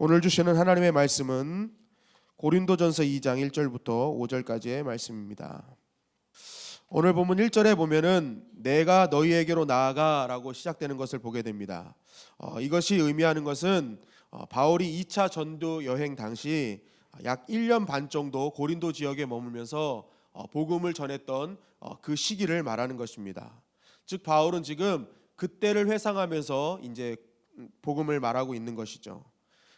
오늘 주시는 하나님의 말씀은 고린도전서 2장 1절부터 5절까지의 말씀입니다. 오늘 본문 1절에 보면은 내가 너희에게로 나아가라고 시작되는 것을 보게 됩니다. 이것이 의미하는 것은 바울이 2차 전도 여행 당시 약 1년 반 정도 고린도 지역에 머물면서 복음을 전했던 그 시기를 말하는 것입니다. 즉 바울은 지금 그때를 회상하면서 이제 복음을 말하고 있는 것이죠.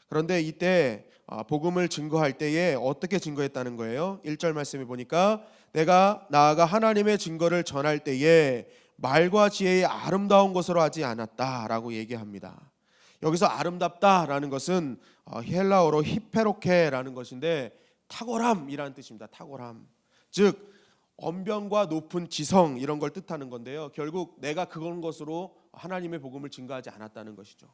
그런데 이때 복음을 증거할 때에 어떻게 증거했다는 거예요? 1절 말씀에 보니까 내가 나아가 하나님의 증거를 전할 때에 말과 지혜의 아름다운 것으로 하지 않았다라고 얘기합니다. 여기서 아름답다라는 것은 헬라어로 히페로케라는 것인데 탁월함이라는 뜻입니다. 탁월함. 즉 언변과 높은 지성 이런 걸 뜻하는 건데요. 결국 내가 그런 것으로 하나님의 복음을 증거하지 않았다는 것이죠.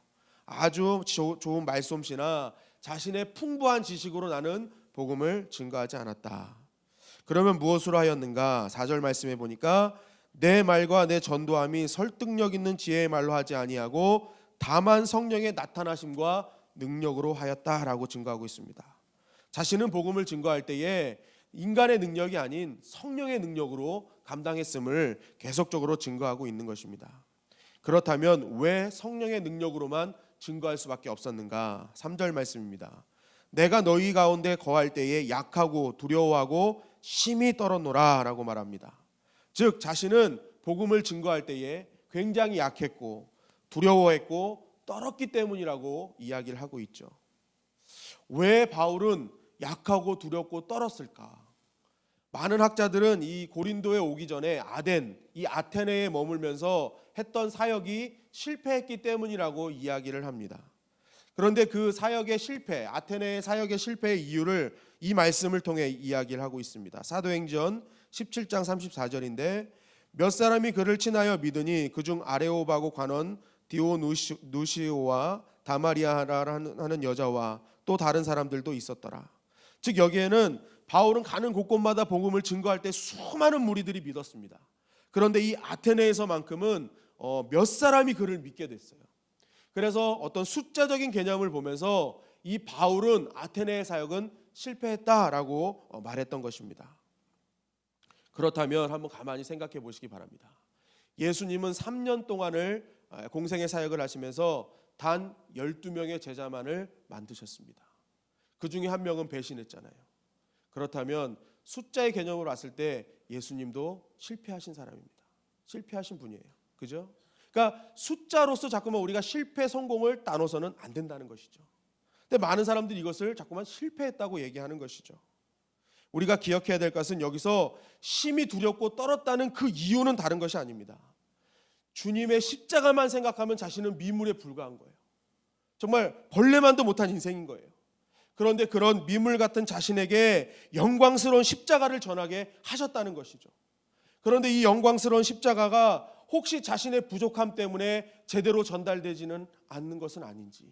아주 좋은 말솜씨나 자신의 풍부한 지식으로 나는 복음을 증거하지 않았다. 그러면 무엇으로 하였는가? 4절 말씀에 보니까 내 말과 내 전도함이 설득력 있는 지혜의 말로 하지 아니하고 다만 성령의 나타나심과 능력으로 하였다라고 증거하고 있습니다. 자신은 복음을 증거할 때에 인간의 능력이 아닌 성령의 능력으로 감당했음을 계속적으로 증거하고 있는 것입니다. 그렇다면 왜 성령의 능력으로만 증거할 수밖에 없었는가? 3절 말씀입니다. 내가 너희 가운데 거할 때에 약하고 두려워하고 심히 떨었노라 라고 말합니다. 즉 자신은 복음을 증거할 때에 굉장히 약했고 두려워했고 떨었기 때문이라고 이야기를 하고 있죠. 왜 바울은 약하고 두렵고 떨었을까? 많은 학자들은 이 고린도에 오기 전에 이 아테네에 머물면서 했던 사역이 실패했기 때문이라고 이야기를 합니다. 그런데 그 사역의 실패, 아테네의 사역의 실패의 이유를 이 말씀을 통해 이야기를 하고 있습니다. 사도행전 17장 34절인데 몇 사람이 그를 친하여 믿으니 그중 아레오바고 관원 디오누시오와 다마리아라는 여자와 또 다른 사람들도 있었더라. 즉 여기에는 바울은 가는 곳곳마다 복음을 증거할 때 수많은 무리들이 믿었습니다. 그런데 이 아테네에서만큼은 몇 사람이 그를 믿게 됐어요. 그래서 어떤 숫자적인 개념을 보면서 이 바울은 아테네의 사역은 실패했다라고 말했던 것입니다. 그렇다면 한번 가만히 생각해 보시기 바랍니다. 예수님은 3년 동안을 공생의 사역을 하시면서 단 12명의 제자만을 만드셨습니다. 그 중에 한 명은 배신했잖아요. 그렇다면 숫자의 개념으로 봤을 때 예수님도 실패하신 사람입니다. 실패하신 분이에요. 그죠? 그러니까 숫자로서 자꾸만 우리가 실패 성공을 나눠서는 안 된다는 것이죠. 근데 많은 사람들이 이것을 자꾸만 실패했다고 얘기하는 것이죠. 우리가 기억해야 될 것은 여기서 심히 두렵고 떨었다는 그 이유는 다른 것이 아닙니다. 주님의 십자가만 생각하면 자신은 미물에 불과한 거예요. 정말 벌레만도 못한 인생인 거예요. 그런데 그런 미물 같은 자신에게 영광스러운 십자가를 전하게 하셨다는 것이죠. 그런데 이 영광스러운 십자가가 혹시 자신의 부족함 때문에 제대로 전달되지는 않는 것은 아닌지,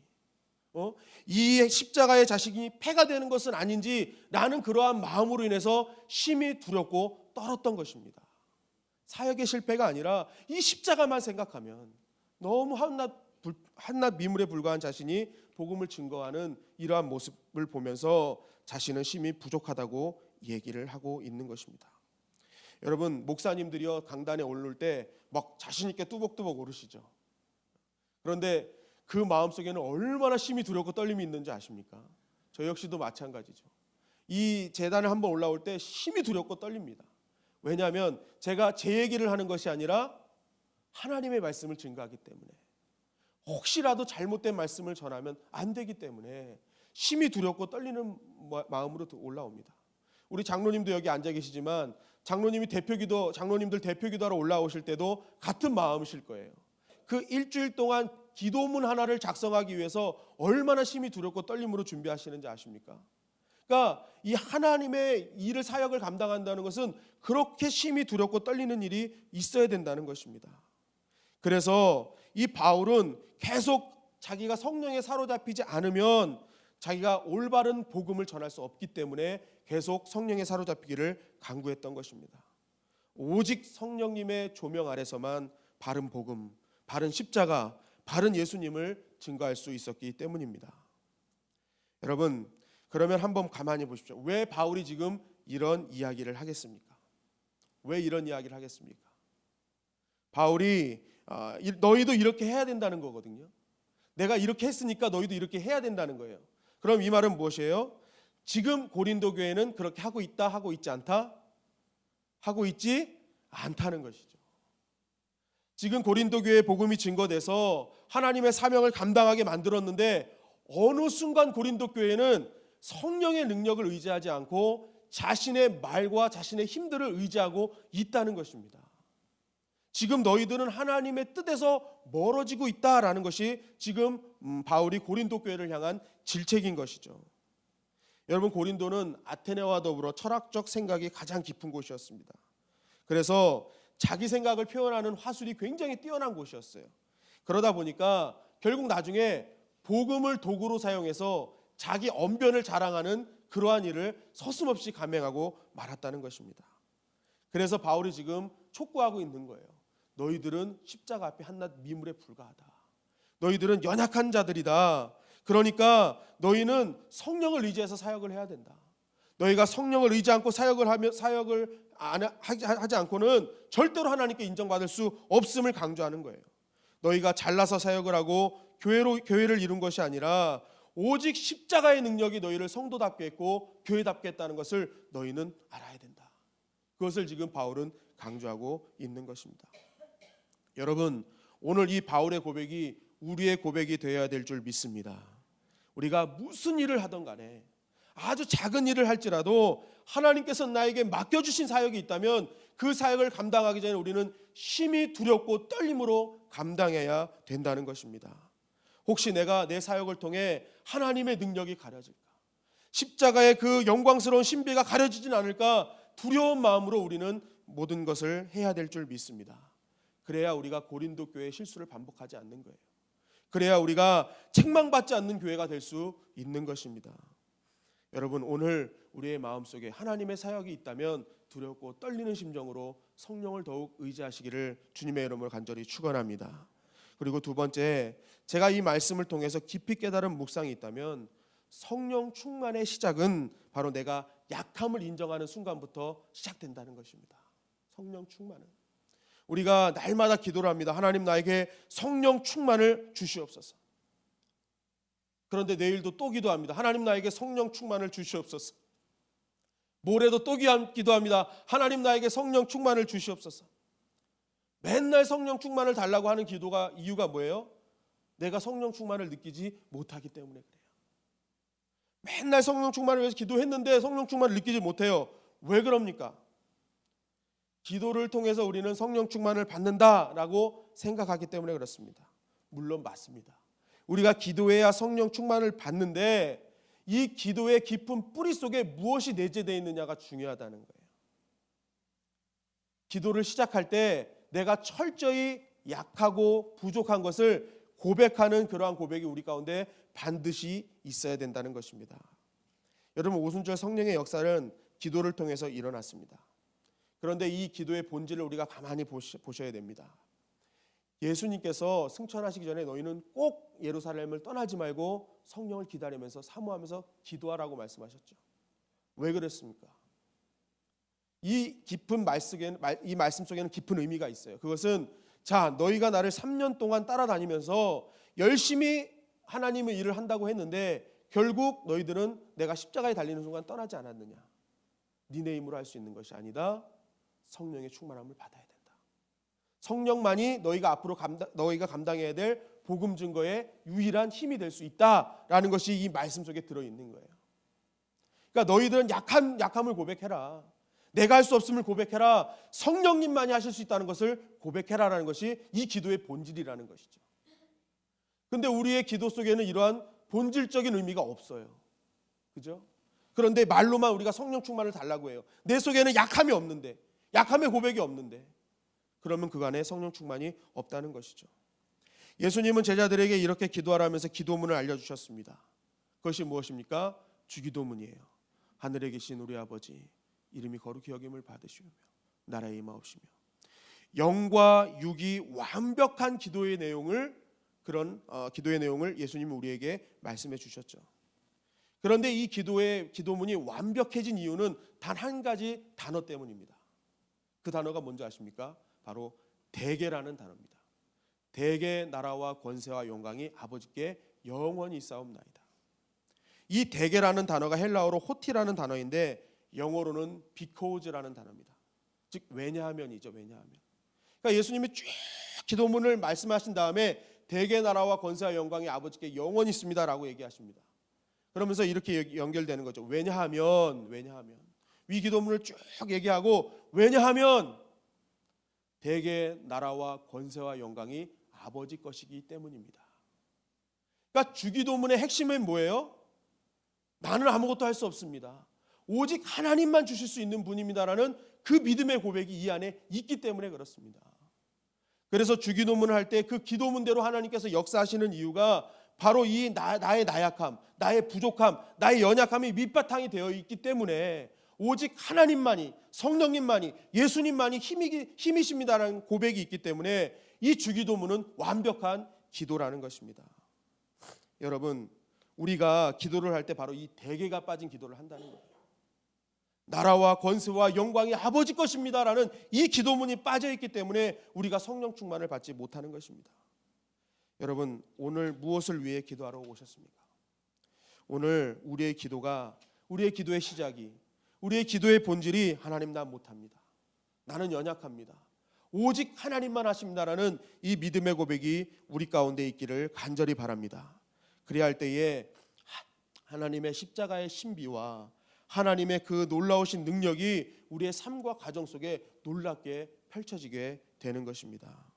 이 십자가의 자식이 폐가 되는 것은 아닌지 나는 그러한 마음으로 인해서 심히 두렵고 떨었던 것입니다. 사역의 실패가 아니라 이 십자가만 생각하면 너무 한낱 미물에 불과한 자신이 복음을 증거하는 이러한 모습을 보면서 자신은 심히 부족하다고 얘기를 하고 있는 것입니다. 여러분, 목사님들이요 강단에 오를 때 막 자신 있게 뚜벅뚜벅 오르시죠. 그런데 그 마음속에는 얼마나 심히 두렵고 떨림이 있는지 아십니까? 저 역시도 마찬가지죠. 이 제단을 한번 올라올 때 심히 두렵고 떨립니다. 왜냐하면 제가 제 얘기를 하는 것이 아니라 하나님의 말씀을 증거하기 때문에, 혹시라도 잘못된 말씀을 전하면 안 되기 때문에 심히 두렵고 떨리는 마음으로 올라옵니다. 우리 장로님도 여기 앉아 계시지만 장로님들 대표기도하러 올라오실 때도 같은 마음이실 거예요. 그 일주일 동안 기도문 하나를 작성하기 위해서 얼마나 심히 두렵고 떨림으로 준비하시는지 아십니까? 그러니까 이 하나님의 일을 사역을 감당한다는 것은 그렇게 심히 두렵고 떨리는 일이 있어야 된다는 것입니다. 그래서 이 바울은 계속 자기가 성령에 사로잡히지 않으면 자기가 올바른 복음을 전할 수 없기 때문에 계속 성령에 사로잡히기를 간구했던 것입니다. 오직 성령님의 조명 아래서만 바른 복음, 바른 십자가, 바른 예수님을 증거할 수 있었기 때문입니다. 여러분, 그러면 한번 가만히 보십시오. 왜 바울이 지금 이런 이야기를 하겠습니까? 왜 이런 이야기를 하겠습니까? 바울이 너희도 이렇게 해야 된다는 거거든요. 내가 이렇게 했으니까 너희도 이렇게 해야 된다는 거예요. 그럼 이 말은 무엇이에요? 지금 고린도 교회는 그렇게 하고 있다, 하고 있지 않다? 하고 있지 않다는 것이죠. 지금 고린도 교회의 복음이 증거돼서 하나님의 사명을 감당하게 만들었는데 어느 순간 고린도 교회는 성령의 능력을 의지하지 않고 자신의 말과 자신의 힘들을 의지하고 있다는 것입니다. 지금 너희들은 하나님의 뜻에서 멀어지고 있다라는 것이 지금 바울이 고린도 교회를 향한 질책인 것이죠. 여러분, 고린도는 아테네와 더불어 철학적 생각이 가장 깊은 곳이었습니다. 그래서 자기 생각을 표현하는 화술이 굉장히 뛰어난 곳이었어요. 그러다 보니까 결국 나중에 복음을 도구로 사용해서 자기 언변을 자랑하는 그러한 일을 서슴없이 감행하고 말았다는 것입니다. 그래서 바울이 지금 촉구하고 있는 거예요. 너희들은 십자가 앞에 한낱 미물에 불과하다. 너희들은 연약한 자들이다. 그러니까 너희는 성령을 의지해서 사역을 해야 된다. 너희가 성령을 의지 않고 사역을 하지 않고는 절대로 하나님께 인정받을 수 없음을 강조하는 거예요. 너희가 잘나서 사역을 하고 교회를 이룬 것이 아니라 오직 십자가의 능력이 너희를 성도답게 했고 교회답게 했다는 것을 너희는 알아야 된다. 그것을 지금 바울은 강조하고 있는 것입니다. 여러분, 오늘 이 바울의 고백이 우리의 고백이 되어야 될 줄 믿습니다. 우리가 무슨 일을 하든 간에 아주 작은 일을 할지라도 하나님께서 나에게 맡겨주신 사역이 있다면 그 사역을 감당하기 전에 우리는 심히 두렵고 떨림으로 감당해야 된다는 것입니다. 혹시 내가 내 사역을 통해 하나님의 능력이 가려질까? 십자가의 그 영광스러운 신비가 가려지진 않을까? 두려운 마음으로 우리는 모든 것을 해야 될 줄 믿습니다. 그래야 우리가 고린도 교회의 실수를 반복하지 않는 거예요. 그래야 우리가 책망받지 않는 교회가 될 수 있는 것입니다. 여러분, 오늘 우리의 마음속에 하나님의 사역이 있다면 두렵고 떨리는 심정으로 성령을 더욱 의지하시기를 주님의 이름으로 간절히 축원합니다. 그리고 두 번째, 제가 이 말씀을 통해서 깊이 깨달은 묵상이 있다면 성령 충만의 시작은 바로 내가 약함을 인정하는 순간부터 시작된다는 것입니다. 성령 충만은 우리가 날마다 기도를 합니다. 하나님, 나에게 성령 충만을 주시옵소서. 그런데 내일도 또 기도합니다. 하나님, 나에게 성령 충만을 주시옵소서. 모레도 또 기도합니다. 하나님, 나에게 성령 충만을 주시옵소서. 맨날 성령 충만을 달라고 하는 기도가 이유가 뭐예요? 내가 성령 충만을 느끼지 못하기 때문에 그래요. 맨날 성령 충만을 위해서 기도했는데 성령 충만을 느끼지 못해요. 왜 그럽니까? 기도를 통해서 우리는 성령 충만을 받는다라고 생각하기 때문에 그렇습니다. 물론 맞습니다. 우리가 기도해야 성령 충만을 받는데 이 기도의 깊은 뿌리 속에 무엇이 내재되어 있느냐가 중요하다는 거예요. 기도를 시작할 때 내가 철저히 약하고 부족한 것을 고백하는 그러한 고백이 우리 가운데 반드시 있어야 된다는 것입니다. 여러분, 오순절 성령의 역사는 기도를 통해서 일어났습니다. 그런데 이 기도의 본질을 우리가 가만히 보셔야 됩니다. 예수님께서 승천하시기 전에 너희는 꼭 예루살렘을 떠나지 말고 성령을 기다리면서 사모하면서 기도하라고 말씀하셨죠. 왜 그랬습니까? 이 말씀 속에는 깊은 의미가 있어요. 그것은 너희가 나를 3년 동안 따라다니면서 열심히 하나님의 일을 한다고 했는데 결국 너희들은 내가 십자가에 달리는 순간 떠나지 않았느냐? 니네 힘으로 할 수 있는 것이 아니다. 성령의 충만함을 받아야 된다. 성령만이 너희가 감당해야 될 복음 증거의 유일한 힘이 될 수 있다라는 것이 이 말씀 속에 들어있는 거예요. 그러니까 너희들은 약함을 고백해라. 내가 할 수 없음을 고백해라. 성령님만이 하실 수 있다는 것을 고백해라라는 것이 이 기도의 본질이라는 것이죠. 그런데 우리의 기도 속에는 이러한 본질적인 의미가 없어요. 그죠? 그런데 말로만 우리가 성령 충만을 달라고 해요. 내 속에는 약함이 없는데, 약함의 고백이 없는데, 그러면 그 안에 성령 충만이 없다는 것이죠. 예수님은 제자들에게 이렇게 기도하라면서 기도문을 알려주셨습니다. 그것이 무엇입니까? 주기도문이에요. 하늘에 계신 우리 아버지, 이름이 거룩히 여김을 받으시오며 나라에 임하옵시며. 영과 육이 완벽한 기도의 내용을 예수님이 우리에게 말씀해 주셨죠. 그런데 이 기도문이 완벽해진 이유는 단 한 가지 단어 때문입니다. 그 단어가 뭔지 아십니까? 바로 대개라는 단어입니다. 대개 나라와 권세와 영광이 아버지께 영원히 있사옵나이다. 이 대개라는 단어가 헬라어로 호티라는 단어인데 영어로는 비코즈라는 단어입니다. 즉 왜냐하면이죠. 왜냐하면. 그러니까 예수님이 쭉 기도문을 말씀하신 다음에 대개 나라와 권세와 영광이 아버지께 영원히 있습니다라고 얘기하십니다. 그러면서 이렇게 연결되는 거죠. 왜냐하면 위 기도문을 쭉 얘기하고 왜냐하면 대개 나라와 권세와 영광이 아버지 것이기 때문입니다. 그러니까 주기도문의 핵심은 뭐예요? 나는 아무것도 할 수 없습니다. 오직 하나님만 주실 수 있는 분입니다라는 그 믿음의 고백이 이 안에 있기 때문에 그렇습니다. 그래서 주기도문을 할 때 그 기도문대로 하나님께서 역사하시는 이유가 바로 이 나의 나약함, 나의 부족함, 나의 연약함이 밑바탕이 되어 있기 때문에 오직 하나님만이, 성령님만이, 예수님만이 힘이십니다라는 고백이 있기 때문에 이 주기도문은 완벽한 기도라는 것입니다. 여러분, 우리가 기도를 할 때 바로 이 대개가 빠진 기도를 한다는 거예요. 나라와 권세와 영광이 아버지 것입니다라는 이 기도문이 빠져 있기 때문에 우리가 성령 충만을 받지 못하는 것입니다. 여러분, 오늘 무엇을 위해 기도하러 오셨습니까? 오늘 우리의 기도의 시작이, 우리의 기도의 본질이 하나님 나 못합니다. 나는 연약합니다. 오직 하나님만 하십니다라는 이 믿음의 고백이 우리 가운데 있기를 간절히 바랍니다. 그래야 할 때에 하나님의 십자가의 신비와 하나님의 그 놀라우신 능력이 우리의 삶과 가정 속에 놀랍게 펼쳐지게 되는 것입니다.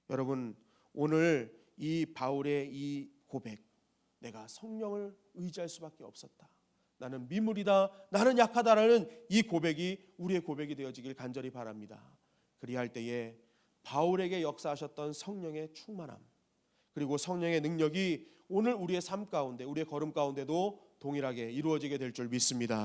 여러분, 오늘 이 바울의 이 고백, 내가 성령을 의지할 수밖에 없었다, 나는 미물이다, 나는 약하다라는 이 고백이 우리의 고백이 되어지길 간절히 바랍니다. 그리할 때에 바울에게 역사하셨던 성령의 충만함, 그리고 성령의 능력이 오늘 우리의 삶 가운데, 우리의 걸음 가운데도 동일하게 이루어지게 될 줄 믿습니다.